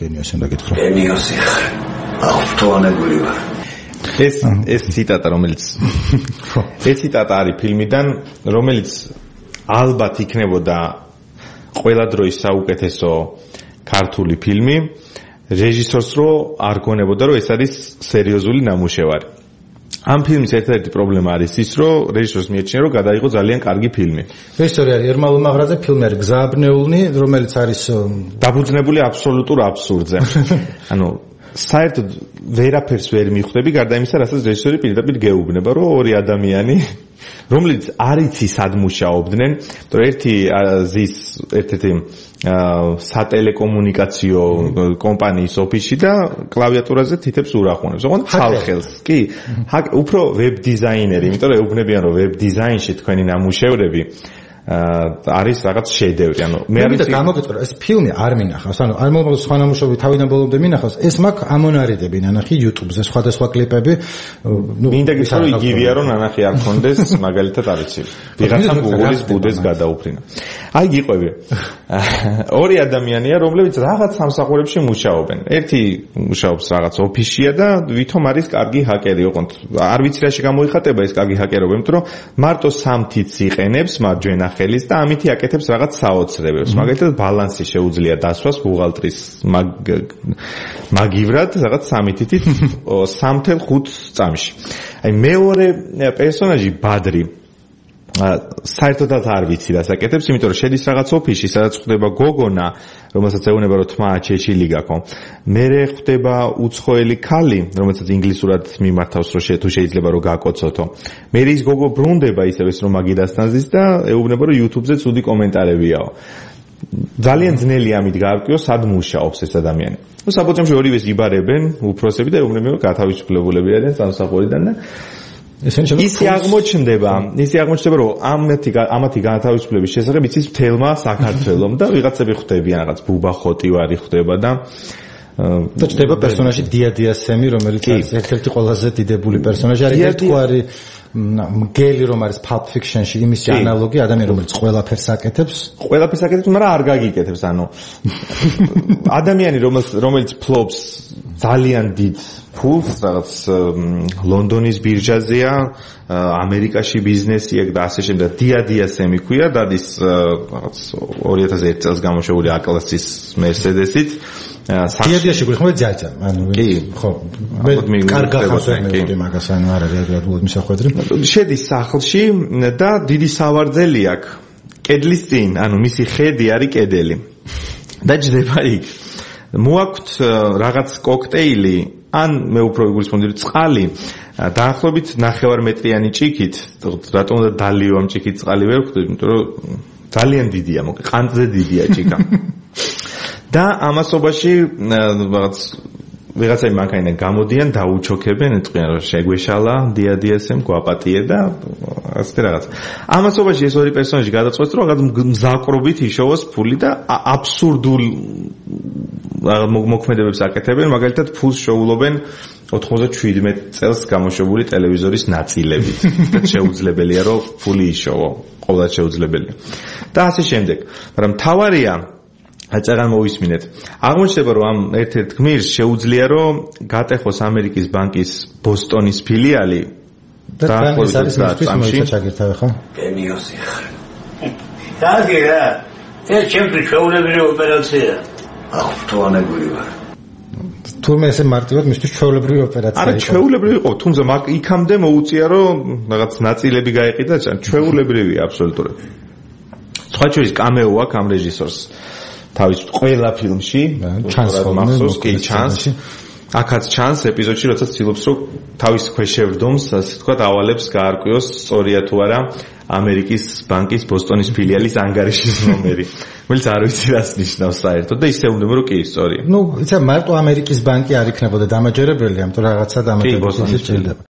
გენიოსი უნდა გითხრა. გენიოსი ხარ. აუცილებელი ვარ. ეს ციტატა რომელიც ეს ციტატა არის ფილმიდან, რომელიც ალბათ იქნებოდა ყველა დროის საუკეთესო ქართული ფილმი, რეჟისორს რო არ გონებოდა რომ ეს არის სერიოზული ნამუშევარი. ამ ფილმის ერთ-ერთი პრობლემა არის ის, რომ რეჟისორს მიეჩნია, რომ გადაიღო ძალიან კარგი ფილმი. რეჟისორი არის ერმალო მაღრაძე, ფილმი არის გზააბნეულნი, რომელიც არის დაფუძნებული აბსოლუტურ აბსურდზე. ანუ საერთოდ ვერაფერს ვერ მიხვდები, გარდა იმისა, რასაც რეჟისორი პირდაპირ გეუბნება, რომ ორი ადამიანი, რომლებიც არ იცი სად მუშაობდნენ, რომ ერთი ზის ერთ-ერთი სატელეკომუნიკაციო კომპანიის ოფისში და კლავიატურაზე თითებს ურახუნებს. ოღონდ ხალხელს, კი, უფრო ვებ დიზაინერი, იმიტომ რომ ეუბნებიან, რომ ვებ დიზაინში თქვენი ნამუშევრები არის რაღაც შედევრი. ანუ მე არ ვიცი გამოგეწორა, ეს ფილმი არ მინახავს, ანუ არ მომღავს სხვა ნამუშევრები თავიდან ბოლომდე მინახავს, ეს მაქვს ამონარიდები ნანახი YouTube-ზე, სხვადასხვა კლიპები. მინდა გითხრა, რომ იგივეა, რომ ნანახი არ ქონდეს, მაგალითად არ ვიცი. ვიღაცამ Google-ის ბუდეს გადაუფრინა. აი გიყვები. ორი ადამიანია, რომლებიც რაღაც სამსახურებში მუშაობენ. ერთი მუშაობს რაღაც ოფისშია და ვითომ არის კარგი ჰაკერი, ოღონდ არ ვიცი რაში გამოიხატება ეს კარგი ჰაკერობა, იმიტომ რომ მარტო 3 თითს იყენებს მარჯვენა ხელის და ამითი აკეთებს რაღაც საოცრებებს. მაგალითად ბალანსი შეუძლია დასვას ბუღალტრის მაგივრად რაღაც 3 თითით 3.5 წამში. აი მეორე პერსონაჟი ბადრი საერთოდაც არ ვიცი რას აკეთებს, იმიტომ რომ შედის რაღაც ოფისში, სადაც ხდება გოგონა, რომელსაც ეუბნება რომ თმა ჩეჩილი გაქო. მერე ხდება უცხოელი ქალი, რომელსაც ინგლისურად მიმართავს, რომ თუ შეიძლება რომ გაკოცოთო. მერე ის გოგო ბრუნდება ისევ ის რომ მაგიდასთან ზის და ეუბნება რომ YouTube-ზე ცუდი კომენტარებიაო. ძალიან ძნელი ამით გაარკვიო, სად მუშაობს ეს ადამიანი. საბოლოოში ორივეს იბარებენ უფროსები და ეუბნებიან რომ გათავისუფლებულები არიან სამსახურიდან და ისი აღმოჩნდება, რომ ამათი გათავისუფლების შესახებ იცის მთელმა საქართველომ და ვიღაცები ხვდებიან რაღაც ბუბა ხოტივარი ხდება და ჩდება პერსონაჟი დიადიასემი, რომელიც არის ერთ-ერთი ყველაზე დიდებული პერსონაჟი, არის ერთგვარი მგელი, რომ არის Pulp Fiction-ში იმის ანალოგი, ადამიანი რომელიც ყველაფერს აკეთებს, მაგრამ არ გაგიკეთებს, ანუ ადამიანი რომელიც ფლობს ძალიან დიდ ფულს, რაღაც ლონდონის ბირჟაზეა, ამერიკაში ბიზნესია და ასე შემდეგ. დიადიასემი ქვია, დადის რაღაც 2001 წელს გამოშვებული A-კლასის Mercedes-ით. დიადიაში გვიხმობთ ჯაჯა, ანუ ხო, მე კარგა ხასვენები მაგას, ანუ არ არის ადვილად მისახვედრი. შედის სახლში და დიდი სავარძელი აქვს კედლის წინ, ანუ მისი ხედი არის კედელი. და ჯდება იქ. მოაქვთ რაღაც კოქტეილი, ან მე უფრო ვიგულისხმობდი წყალი, დაახლოებით 9 მეტრიანი ჭიქით, რატომ უნდა დალიო ამ ჭიქით წყალი ვერ ვხვდები, იმიტომ რომ ძალიან დიდია, ყანწზე დიდია ჭიქა. და ამასობაში რაღაც ვიღაცები მანქანიდან გამოდიან, დაუჩოქებენ, ეტყვიან რომ შეგვეშალა, დიადიასემ გვაპატიე და ასე რაღაც. ამასობაში ეს ორი პერსონაჟი გადაწყვეტს, რომ რაღაც მზაკრობით იშოვოს ფული და აბსურდულ მოქმედებებს აკეთებენ, მაგალითად ფულს შეულობენ 97 წელს გამოშვებული ტელევიზორის ნაწილებით. და შეუძლებელია რომ ფული იშოვო, ყოველდღე შეუძლებელია. და ასე შემდეგ. მაგრამ თავარია აწაღან მოვისმინეთ. აღმოჩნდება რომ ამ ერთ-ერთ გმირს შეუძლია რომ გატეხოს ამერიკის ბანკის ბოსტონის ფილიალი და ეს არის მისთვის ჩაგირთავე ხო? გენიოსი ხარ. დაგერა. ეს ჩემთვის ჩვეულებრივი ოპერაცია. აუცილებელი ვარ. თურმე ესე მარტივად მისთვის ჩვეულებრივი ოპერაცია იყო. არა, ჩვეულებრივი იყო, თუმცა იქამდე მოუწია რომ რაღაც ნაწილები გაიყიდა, ჩვეულებრივია აბსოლუტურად. სხვა შორის კამეო აქვს ამ რეჟისორს. თავის ყველა ფილმში მახსოვს კი ჩანს აქაც ჩანს ეპიზოდში როცა ცდილობს რომ თავის ქვეშევრდომს ასე თქვა ავალებს გაარკვიოს სწორია თუ არა ამერიკის ბანკის ბოსტონის ფილიალის ანგარიშის ნომერი რომელიც არ ვიცი რას ნიშნავს საერთოდ და ისე უნდა რომ კი სწორია ისა მარტო ამერიკის ბანკი არ იქნებოდა დამაჯერებელი ამიტომ რაღაცა დამაჯერებელი სჭირდება